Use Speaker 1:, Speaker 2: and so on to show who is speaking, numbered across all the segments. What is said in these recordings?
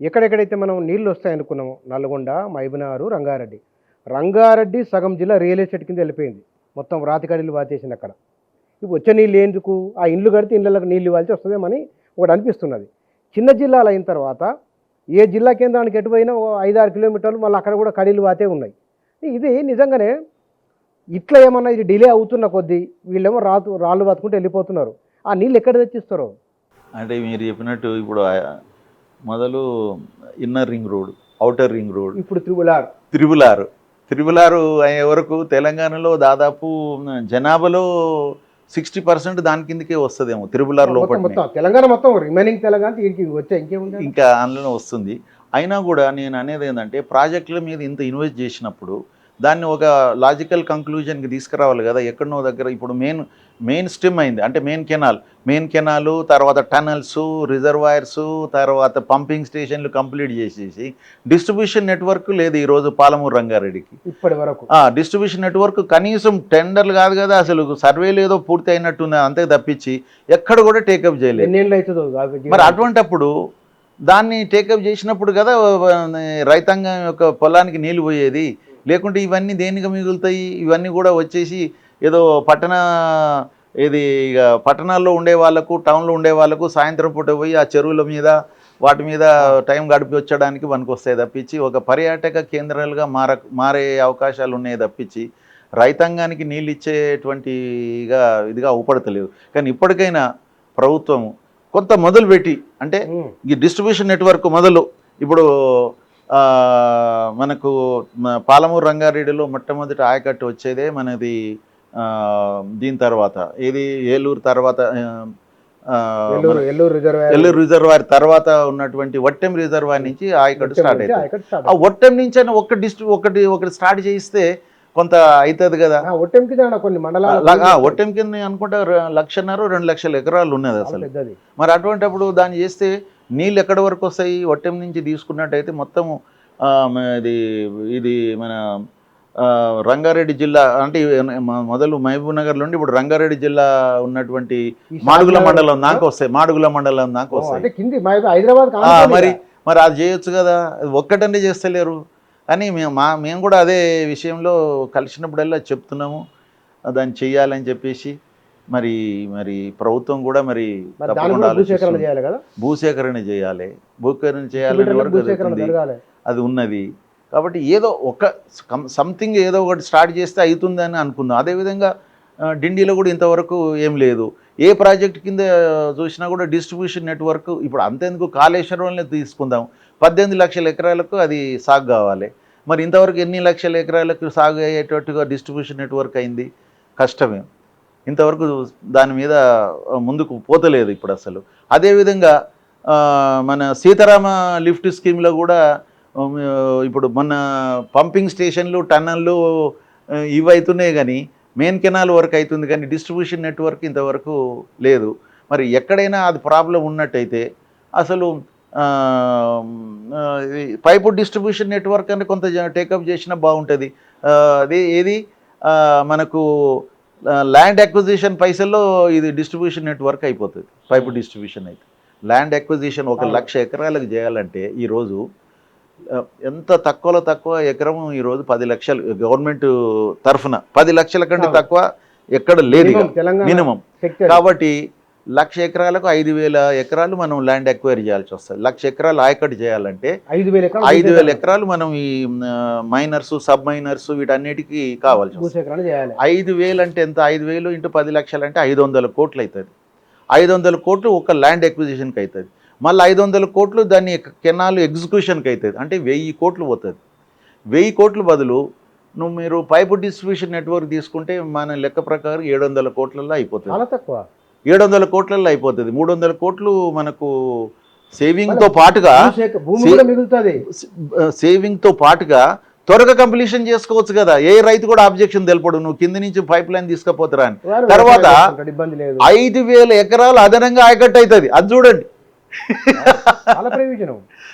Speaker 1: ఎక్కడెక్కడైతే మనం నీళ్ళు వస్తాయనుకున్నామో నల్గొండ, మహబూబ్‌నగర్, రంగారెడ్డి సగం జిల్లా రియల్ ఎస్టేట్ కింద వెళ్ళిపోయింది. మొత్తం రాతికడీలు పాతేసింది అక్కడ. ఇప్పుడు వచ్చే నీళ్ళు ఎందుకు? ఆ ఇండ్లు కడితే ఇళ్ళకి నీళ్ళు ఇవ్వాల్సి వస్తుందేమని ఒకటి అనిపిస్తున్నది. చిన్న జిల్లాలు అయిన తర్వాత ఏ జిల్లా కేంద్రానికి ఎటు పోయినా ఓ 5, 6 కిలోమీటర్లు మళ్ళీ అక్కడ కూడా కడీలు పాతే ఉన్నాయి. ఇది నిజంగానే ఇట్లా ఏమన్నా ఇది డిలే అవుతున్న కొద్దీ వీళ్ళేమో రాళ్ళు బతుకుంటూ వెళ్ళిపోతున్నారు. ఆ నీళ్ళు ఎక్కడ తెచ్చిస్తారో?
Speaker 2: అంటే మీరు చెప్పినట్టు ఇప్పుడు మొదలు inner ring road, outer ring road,
Speaker 1: ఇప్పుడు త్రిబుల్
Speaker 2: త్రిబుల్ ఆర్ అయ్యే వరకు తెలంగాణలో దాదాపు జనాభాలో 60% దాని కిందకే వస్తుందేమో త్రిబుల్ ఆర్ లోపల.
Speaker 1: మొత్తం తెలంగాణ మొత్తం రిమైనింగ్ తెలంగాణ దీనికి వచ్చే ఇంకేముంది
Speaker 2: ఇంకా అందులో వస్తుంది. అయినా కూడా నేను అనేది ఏంటంటే ప్రాజెక్టుల మీద ఇంత ఇన్వెస్ట్ చేసినప్పుడు దాన్ని ఒక లాజికల్ కంక్లూజన్కి తీసుకురావాలి కదా. ఎక్కడనో దగ్గర ఇప్పుడు మెయిన్ స్ట్రీమ్ అయింది అంటే మెయిన్ కెనాలు, తర్వాత టనల్స్, రిజర్వాయర్స్, తర్వాత పంపింగ్ స్టేషన్లు కంప్లీట్ చేసేసి డిస్ట్రిబ్యూషన్ నెట్వర్క్ లేదు ఈరోజు పాలమూరు రంగారెడ్డికి
Speaker 1: ఇప్పటి వరకు.
Speaker 2: డిస్ట్రిబ్యూషన్ నెట్వర్క్ కనీసం టెండర్లు కాదు కదా, అసలు సర్వేలు ఏదో పూర్తి అయినట్టున్నది అంతే తప్పించి ఎక్కడ కూడా టేకప్ చేయలేదు. మరి అటువంటప్పుడు దాన్ని టేకప్ చేసినప్పుడు కదా రైతాంగం యొక్క పొలానికి నీళ్ళు పోయేది. లేకుంటే ఇవన్నీ దేనికి మిగులుతాయి? ఇవన్నీ కూడా వచ్చేసి ఏదో ఇక పట్టణాల్లో ఉండే వాళ్ళకు, టౌన్లో ఉండే వాళ్ళకు సాయంత్రం పూట పోయి ఆ చెరువుల మీద వాటి మీద టైం గడిపి వచ్చడానికి పనికొస్తాయి తప్పించి ఒక పర్యాటక కేంద్రాలుగా మారే అవకాశాలు ఉన్నాయి తప్పించి రైతాంగానికి నీళ్ళు ఇచ్చేటువంటిగా ఇదిగా ఊపడతలేవు. కానీ ఇప్పటికైనా ప్రభుత్వం కొంత మొదలుపెట్టి అంటే ఈ డిస్ట్రిబ్యూషన్ నెట్వర్క్ ఇప్పుడు మనకు పాలమూరు రంగారెడ్డిలో మొట్టమొదటి ఆయకట్టు వచ్చేదే మనది. దీని తర్వాత ఏది ఏలూరు తర్వాత ఏలూరు రిజర్వాయర్ తర్వాత ఉన్నటువంటి వట్టెం రిజర్వాయర్ నుంచి ఆయకట్టు స్టార్ట్ అవుతుంది. ఆ వట్టెం నుంచి ఒకటి స్టార్ట్ చేయిస్తే కొంత అవుతుంది కదా. ఒట్టెం కింద అనుకుంటా 1.5-2 లక్షల ఎకరాలు ఉన్నది అసలు. మరి అటువంటిప్పుడు దాన్ని చేస్తే నీళ్ళు ఎక్కడి వరకు వస్తాయి? ఒట్టెం నుంచి తీసుకున్నట్టయితే మొత్తం ఇది మన రంగారెడ్డి జిల్లా అంటే మొదలు మహబూబ్‌నగర్ నుండి ఇప్పుడు రంగారెడ్డి జిల్లా ఉన్నటువంటి మాడుగుల మండలం దాకా వస్తాయి. మరి అది చేయొచ్చు కదా. ఒక్కటనే చేస్తలేరు అని మేము కూడా అదే విషయంలో కలిసినప్పుడల్లా చెప్తున్నాము దాన్ని చెయ్యాలని చెప్పేసి. మరి ప్రభుత్వం కూడా భూసేకరణ చేయాలి అది ఉన్నది కాబట్టి ఏదో సంథింగ్ ఏదో ఒకటి స్టార్ట్ చేస్తే అవుతుందని అనుకుందాం. అదేవిధంగా డిండిలో కూడా ఇంతవరకు ఏం లేదు. ఏ ప్రాజెక్ట్ కింద చూసినా కూడా డిస్ట్రిబ్యూషన్ నెట్వర్క్ ఇప్పుడు అంతేందుకు కాళేశ్వరంలో తీసుకుందాం, 18 లక్షల ఎకరాలకు అది సాగు కావాలి. మరి ఇంతవరకు ఎన్ని లక్షల ఎకరాలకు సాగు అయ్యేటట్టుగా డిస్ట్రిబ్యూషన్ నెట్వర్క్ అయింది? కష్టమే. ఇంతవరకు దాని మీద ముందుకు పోతలేదు ఇప్పుడు అసలు. అదేవిధంగా మన సీతారామ లిఫ్ట్ స్కీమ్లో కూడా ఇప్పుడు మొన్న పంపింగ్ స్టేషన్లు, టన్నల్లు ఇవి అవుతున్నాయి కానీ మెయిన్ కెనాల్ వరకు అవుతుంది కానీ డిస్ట్రిబ్యూషన్ నెట్వర్క్ ఇంతవరకు లేదు. మరి ఎక్కడైనా అది ప్రాబ్లం ఉన్నట్టయితే అసలు పైపు డిస్ట్రిబ్యూషన్ నెట్వర్క్ అని కొంత టేకప్ చేసినా బాగుంటుంది. ఏది మనకు ల్యాండ్ అక్విజిషన్ పైసల్లో ఇది డిస్ట్రిబ్యూషన్ నెట్వర్క్ అయిపోతుంది. పైపు డిస్ట్రిబ్యూషన్ అయితే ల్యాండ్ అక్విజిషన్ 1,00,000 ఎకరాలకు చేయాలంటే ఈరోజు ఎంత తక్కువలో తక్కువ ఎకరం ఈరోజు 10 లక్షలు గవర్నమెంట్ తరఫున 10 లక్షల కంటే తక్కువ ఎక్కడ లేదు మినిమం. కాబట్టి 1,00,000 ఎకరాలకు 5,000 ఎకరాలు మనం ల్యాండ్ ఎక్వైర్ చేయాల్సి వస్తుంది. 1,00,000 ఎకరాలు ఆయకట్టు చేయాలంటే 5,000 ఎకరాలు మనం ఈ మైనర్స్, సబ్ మైనర్స్ వీటన్నిటికీ కావాల్సి వస్తుంది. 5,000 అంటే ఎంత? 5,000 × 10 లక్షలు అంటే 500 కోట్లు అవుతుంది. 500 కోట్లు ఒక ల్యాండ్ ఎక్విజిషన్కి అవుతుంది. మళ్ళీ 500 కోట్లు దాన్ని కెనాల్ ఎగ్జిక్యూషన్కి అవుతుంది. అంటే 1000 కోట్లు పోతుంది. 1000 కోట్ల బదులు మీరు పైపు డిస్ట్రిబ్యూషన్ నెట్వర్క్ తీసుకుంటే మన లెక్క ప్రకారం 700 కోట్లలో అయిపోతుంది. చాలా తక్కువ. 700 కోట్లలో అయిపోతుంది. 300 కోట్లు మనకు సేవింగ్తో పాటుగా త్వరగా కంప్లీషన్ చేసుకోవచ్చు కదా. ఏ రైతు కూడా ఆబ్జెక్షన్ తెలపడు నువ్వు కింద నుంచి పైప్ లైన్ తీసుకుపోతారా అని. తర్వాత 5,000 ఎకరాలు అదనంగా ఆయకట్టు అవుతుంది. అది చూడండి.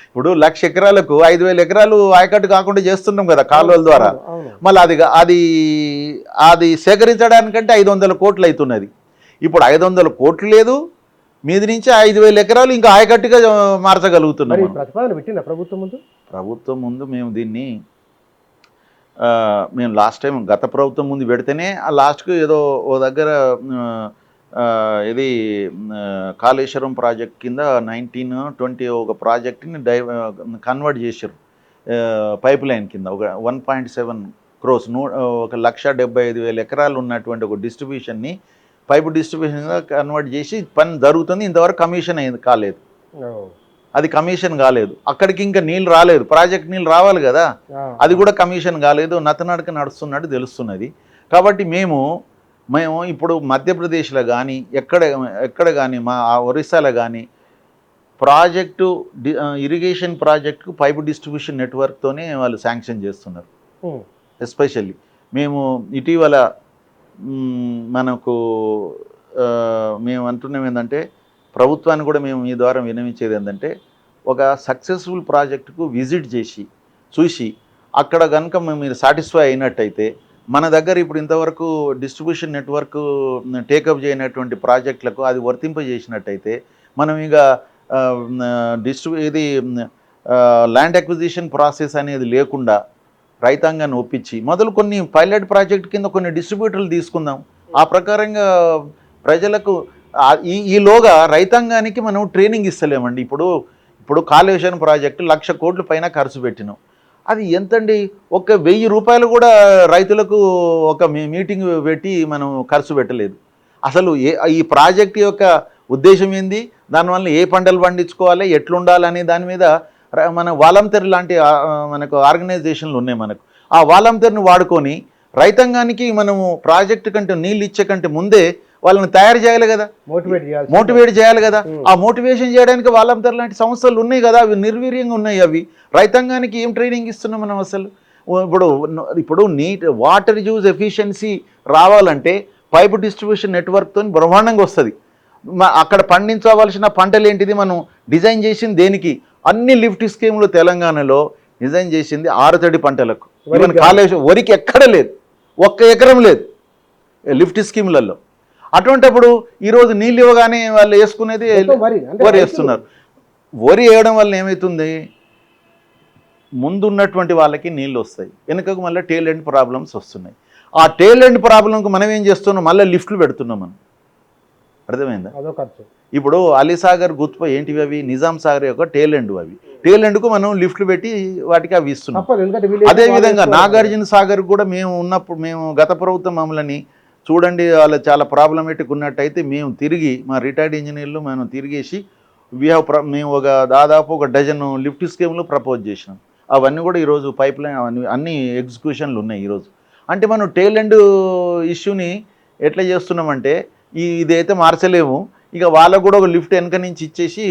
Speaker 2: ఇప్పుడు 1,00,000 ఎకరాలకు 5,000 ఎకరాలు ఆయకట్టు కాకుండా చేస్తున్నాం కదా కాలువల ద్వారా. మళ్ళీ అది సేకరించడానికంటే 500 కోట్లు అవుతున్నది. ఇప్పుడు 500 కోట్లు లేదు, మీది నుంచి 5,000 ఎకరాలు ఇంకా ఆయకట్టుగా
Speaker 1: మరి
Speaker 2: మార్చగలుగుతున్నాం
Speaker 1: ఈ
Speaker 2: మనం.
Speaker 1: ప్రతిపాదన పెట్టిందా ప్రభుత్వం ముందు?
Speaker 2: ప్రభుత్వం ముందు మేము దీన్ని మేము లాస్ట్ టైం గత ప్రభుత్వం ముందు పెడితేనే ఆ లాస్ట్కు ఏదో ఓ దగ్గర ఇది కాళేశ్వరం ప్రాజెక్ట్ కింద 1920 ఒక ప్రాజెక్ట్ని కన్వర్ట్ చేశారు పైప్ లైన్ కింద ఒక 1.7 crores, 1,75,000 ఎకరాలు ఉన్నటువంటి ఒక డిస్ట్రిబ్యూషన్ని పైపు డిస్ట్రిబ్యూషన్గా కన్వర్ట్ చేసి పని జరుగుతుంది. ఇంతవరకు కమిషన్ అయింది కాలేదు, అది కమిషన్ కాలేదు. అక్కడికి ఇంకా నీళ్ళు రాలేదు, ప్రాజెక్ట్ నీళ్ళు రావాలి కదా, అది కూడా కమిషన్ కాలేదు. నతనడక నడుస్తున్నట్టు తెలుస్తున్నది. కాబట్టి మేము ఇప్పుడు మధ్యప్రదేశ్లో కానీ ఎక్కడ కానీ మా ఒరిస్సాలో కానీ ప్రాజెక్టు ఇరిగేషన్ ప్రాజెక్టుకు పైపు డిస్ట్రిబ్యూషన్ నెట్వర్క్తోనే వాళ్ళు శాంక్షన్ చేస్తున్నారు. ఎస్పెషల్లీ మేము ఇటీవల మనకు మేము అంటున్నాం ఏంటంటే, ప్రభుత్వాన్ని కూడా మేము మీ ద్వారా విన్నవించేది ఏంటంటే, ఒక సక్సెస్ఫుల్ ప్రాజెక్టుకు విజిట్ చేసి చూసి అక్కడ కనుక మీరు సాటిస్ఫై అయినట్టయితే, మన దగ్గర ఇప్పుడు ఇంతవరకు డిస్ట్రిబ్యూషన్ నెట్వర్క్ టేకప్ చేయనటువంటి ప్రాజెక్టులకు అది వర్తింపజేసినట్టయితే మనం ఇక ఇది ల్యాండ్ అక్విజిషన్ ప్రాసెస్ అనేది లేకుండా రైతాంగాన్ని ఒప్పించి మొదలు కొన్ని పైలట్ ప్రాజెక్ట్ కింద కొన్ని డిస్ట్రిబ్యూటర్లు తీసుకుందాం. ఆ ప్రకారంగా ప్రజలకు ఈలోగా రైతాంగానికి మనం ట్రైనింగ్ ఇస్తలేమండి. ఇప్పుడు కాళేశ్వరం ప్రాజెక్టు 1,00,000 కోట్ల పైన ఖర్చు పెట్టినాం. అది ఎంతండి, ఒక 1,000 రూపాయలు కూడా రైతులకు ఒక మీటింగ్ పెట్టి మనం ఖర్చు పెట్టలేదు. అసలు ఈ ప్రాజెక్ట్ యొక్క ఉద్దేశం ఏంది, దానివల్ల ఏ పంటలు పండించుకోవాలి, ఎట్లుండాలనే దాని మీద మన వాలంటీర్ లాంటి మనకు ఆర్గనైజేషన్లు ఉన్నాయి మనకు. ఆ వాలంటీర్ని వాడుకొని రైతాంగానికి మనము ప్రాజెక్టు కంటే నీళ్ళు ఇచ్చే కంటే ముందే వాళ్ళని తయారు చేయాలి కదా, మోటివేట్ చేయాలి కదా. ఆ మోటివేషన్ చేయడానికి వాలంటీర్ లాంటి సంస్థలు ఉన్నాయి కదా, అవి నిర్వీర్యంగా ఉన్నాయి. అవి రైతాంగానికి ఏం ట్రైనింగ్ ఇస్తున్నాం మనం అసలు? ఇప్పుడు వాటర్ యూజ్ ఎఫిషియన్సీ రావాలంటే పైపు డిస్ట్రిబ్యూషన్ నెట్వర్క్తో బ్రహ్మాండంగా వస్తుంది. అక్కడ పండించవలసిన పంటలు ఏంటిది మనం డిజైన్ చేసింది దేనికి? అన్ని లిఫ్ట్ స్కీములు తెలంగాణలో డిజైన్ చేసింది 6 తడి పంటలకు. కాళేశ్వరం వరికి ఎక్కడ లేదు, 1 ఎకరం లేదు లిఫ్ట్ స్కీములలో. అటువంటిప్పుడు ఈరోజు నీళ్ళు ఇవ్వగానే వాళ్ళు వేసుకునేది వరి వేస్తున్నారు. వరి వేయడం వల్ల ఏమవుతుంది, ముందున్నటువంటి వాళ్ళకి నీళ్ళు వస్తాయి, వెనుకకు మళ్ళీ టేల్ ఎండ్ ప్రాబ్లమ్స్ వస్తున్నాయి. ఆ టేల్ ఎండ్ ప్రాబ్లంకు మనం ఏం చేస్తున్నాం, మళ్ళీ లిఫ్ట్లు పెడుతున్నాం మనం. అర్థమైందా? ఇప్పుడు అలీసాగర్ గుత్ప ఏంటివి అవి, నిజాం సాగర్ యొక్క టేల్ ఎండ్. అవి టేల్ ఎండ్కు మనం లిఫ్ట్లు పెట్టి వాటికి అవి ఇస్తున్నాం. అదేవిధంగా నాగార్జున సాగర్ కూడా మేము గత ప్రభుత్వం మమ్మల్ని చూడండి, వాళ్ళు చాలా ప్రాబ్లమేటిక్ ఉన్నట్టయితే మేము తిరిగి మా రిటైర్డ్ ఇంజనీర్లు మనం తిరిగేసి మేము దాదాపు 1 డజన్ లిఫ్ట్ స్కీమ్లు ప్రపోజ్ చేసినాం. అవన్నీ కూడా ఈరోజు పైప్ లైన్ అన్ని ఎగ్జిక్యూషన్లు ఉన్నాయి ఈరోజు. అంటే మనం టేల్ ఎండ్ ఇష్యూని ఎట్లా చేస్తున్నామంటే, ఇదైతే మార్చలేము, ఇక వాళ్ళకు కూడా ఒక లిఫ్ట్ వెనక నుంచి ఇచ్చేసి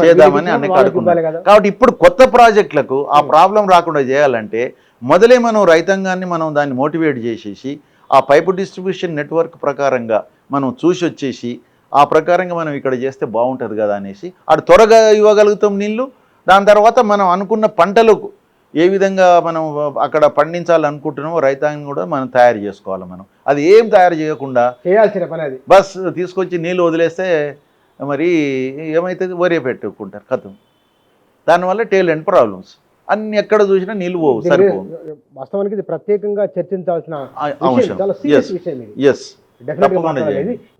Speaker 2: చేద్దామని అన్ని కడుక్కున్నాం. కాబట్టి ఇప్పుడు కొత్త ప్రాజెక్టులకు ఆ ప్రాబ్లం రాకుండా చేయాలంటే మొదలే మనం రైతాంగాన్ని మనం దాన్ని మోటివేట్ చేసేసి ఆ పైపు డిస్ట్రిబ్యూషన్ నెట్వర్క్ ప్రకారంగా మనం చూసి వచ్చేసి ఆ ప్రకారంగా మనం ఇక్కడ చేస్తే బాగుంటుంది కదా అనేసి అటు త్వరగా ఇవ్వగలుగుతాం నీళ్ళు. దాని తర్వాత మనం అనుకున్న పంటలకు ఏ విధంగా మనం అక్కడ పండించాలనుకుంటున్నామో రైతాంగం కూడా మనం తయారు చేసుకోవాలి. మనం అది ఏం తయారు చేయకుండా
Speaker 1: చేయాల్సిన పని అది
Speaker 2: బస్ తీసుకొచ్చి నీళ్ళు వదిలేస్తే మరి ఏమవుతుంది, వరే పెట్టుకుంటారు కథం. దానివల్ల టేల్ ఎండ్ ప్రాబ్లమ్స్ అన్ని ఎక్కడ చూసినా నీళ్ళు పోవు, సరిపోవు.
Speaker 1: వాస్తవానికి ఇది ప్రత్యేకంగా చర్చించాల్సిన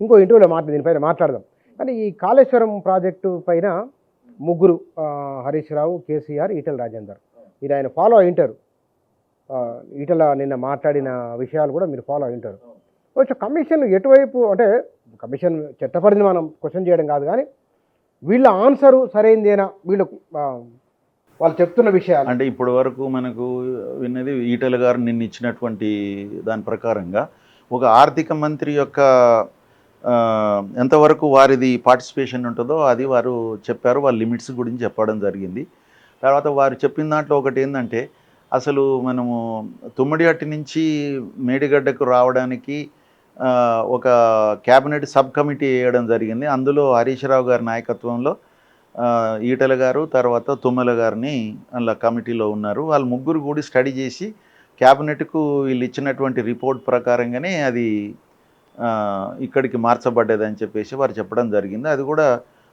Speaker 1: ఇంకో ఇంటర్వ్యూలో దీనిపైన మాట్లాడదాం. కానీ ఈ కాళేశ్వరం ప్రాజెక్టు పైన ముగ్గురు, హరీష్ రావు, కేసీఆర్, ఈటెల రాజేందర్, మీరు ఆయన ఫాలో అయింటారు. ఈటెల నిన్న మాట్లాడిన విషయాలు కూడా మీరు ఫాలో అయింటారు. కొంచెం కమిషన్ ఎటువైపు, అంటే కమిషన్ చట్టపరిధిని మనం క్వశ్చన్ చేయడం కాదు, కానీ వీళ్ళ ఆన్సరు సరైందేనా, వాళ్ళు చెప్తున్న విషయాలు
Speaker 2: అంటే ఇప్పటి వరకు మనకు విన్నది ఈటెల గారు నిన్న ఇచ్చినటువంటి దాని ప్రకారంగా ఒక ఆర్థిక మంత్రి యొక్క ఎంతవరకు వారిది పార్టిసిపేషన్ ఉంటుందో అది వారు చెప్పారు. వాళ్ళ లిమిట్స్ గురించి చెప్పడం జరిగింది. తర్వాత వారు చెప్పిన దాంట్లో ఒకటి ఏంటంటే, అసలు మనము తుమ్మడిహట్టి నుంచి మేడిగడ్డకు రావడానికి ఒక క్యాబినెట్ సబ్ కమిటీ వేయడం జరిగింది. అందులో హరీష్ రావు గారి నాయకత్వంలో ఈటెల గారు, తర్వాత తుమ్మల గారిని అలా కమిటీలో ఉన్నారు. వాళ్ళు ముగ్గురు కూడా స్టడీ చేసి క్యాబినెట్కు వీళ్ళు ఇచ్చినటువంటి రిపోర్ట్ ప్రకారంగానే అది ఇక్కడికి మార్చబడ్డది అని చెప్పేసి వారు చెప్పడం జరిగింది. అది కూడా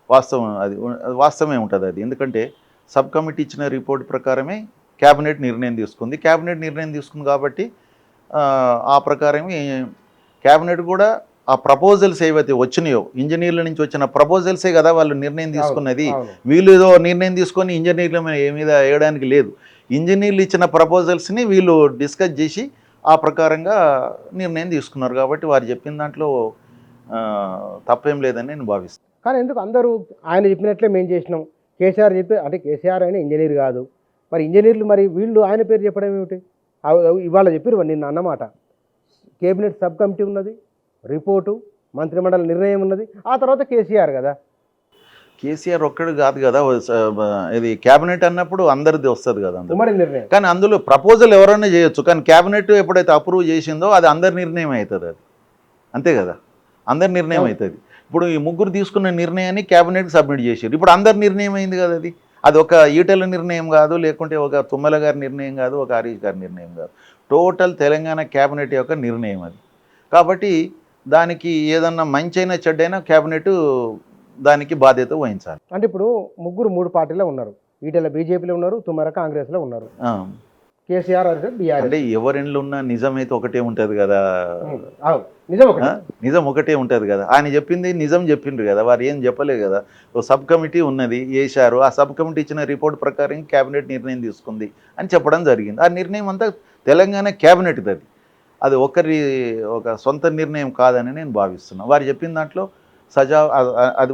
Speaker 2: వాస్తవం, అది వాస్తవమే ఉంటుంది అది. ఎందుకంటే సబ్ కమిటీ ఇచ్చిన రిపోర్ట్ ప్రకారమే క్యాబినెట్ నిర్ణయం తీసుకుంది. క్యాబినెట్ నిర్ణయం తీసుకుంది కాబట్టి ఆ ప్రకారమే క్యాబినెట్ కూడా ఆ ప్రపోజల్స్ ఏవైతే వచ్చినాయో, ఇంజనీర్ల నుంచి వచ్చిన ప్రపోజల్సే కదా వాళ్ళు నిర్ణయం తీసుకున్నది. వీళ్ళు ఏదో నిర్ణయం తీసుకొని ఇంజనీర్ల మీద వేయడానికి లేదు. ఇంజనీర్లు ఇచ్చిన ప్రపోజల్స్ని వీళ్ళు డిస్కస్ చేసి ఆ ప్రకారంగా నిర్ణయం తీసుకున్నారు. కాబట్టి వారు చెప్పిన దాంట్లో తప్పేం లేదని నేను భావిస్తాను.
Speaker 1: కానీ ఎందుకు అందరూ ఆయన చెప్పినట్లే మేము చేసినాం, కేసీఆర్ చెప్పి, అంటే కేసీఆర్ అయినా ఇంజనీర్ కాదు, మరి ఇంజనీర్లు మరి వీళ్ళు ఆయన పేరు చెప్పడం ఏమిటి? ఇవాళ చెప్పారు నిన్న అన్నమాట. కేబినెట్ సబ్ కమిటీ ఉన్నది, రిపోర్టు, మంత్రిమండలి నిర్ణయం ఉన్నది, ఆ తర్వాత కేసీఆర్ కదా.
Speaker 2: కేసీఆర్ ఒక్కడు కాదు కదా, ఇది క్యాబినెట్ అన్నప్పుడు అందరిది వస్తుంది కదా,
Speaker 1: ఉమ్మడి నిర్ణయం.
Speaker 2: కానీ అందులో ప్రపోజల్ ఎవరైనా చేయొచ్చు, కానీ క్యాబినెట్ ఎప్పుడైతే అప్రూవ్ చేసిందో అది అందరి నిర్ణయం అవుతుంది. అది అంతే కదా, అందరి నిర్ణయం అవుతుంది. ఇప్పుడు ఈ ముగ్గురు తీసుకున్న నిర్ణయాన్ని క్యాబినెట్కి సబ్మిట్ చేశారు. ఇప్పుడు అందరి నిర్ణయం అయింది కదా. అది ఒక ఈటెల నిర్ణయం కాదు, లేకుంటే ఒక తుమ్మల గారి నిర్ణయం కాదు, ఒక హరీష్ గారి నిర్ణయం కాదు. టోటల్ తెలంగాణ క్యాబినెట్ యొక్క నిర్ణయం అది. కాబట్టి దానికి ఏదన్నా మంచైనా చెడ్డైనా క్యాబినెట్ దానికి బాధ్యత వహించాలి.
Speaker 1: అంటే ఇప్పుడు ముగ్గురు 3 పార్టీలో ఉన్నారు. ఈటెల బీజేపీలో ఉన్నారు, తుమ్మర కాంగ్రెస్లో ఉన్నారు, కేసీఆర్ బీఆర్ఎస్.
Speaker 2: అంటే ఎవరెండ్లు ఉన్న నిజం అయితే ఒకటే ఉంటుంది కదా.
Speaker 1: నిజం
Speaker 2: ఒకటే ఉంటుంది కదా. ఆయన చెప్పింది నిజం చెప్పిండ్రు కదా, వారు ఏం చెప్పలేదు కదా. ఓ సబ్ కమిటీ ఉన్నది, వేశారు. ఆ సబ్ కమిటీ ఇచ్చిన రిపోర్ట్ ప్రకారం క్యాబినెట్ నిర్ణయం తీసుకుంది అని చెప్పడం జరిగింది. ఆ నిర్ణయం అంతా తెలంగాణ క్యాబినెట్ది. అది ఒక సొంత నిర్ణయం కాదని నేను భావిస్తున్నాను. వారు చెప్పిన దాంట్లో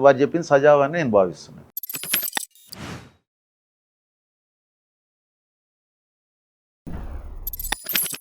Speaker 2: వారు చెప్పింది సజావ్ అని నేను భావిస్తున్నాను.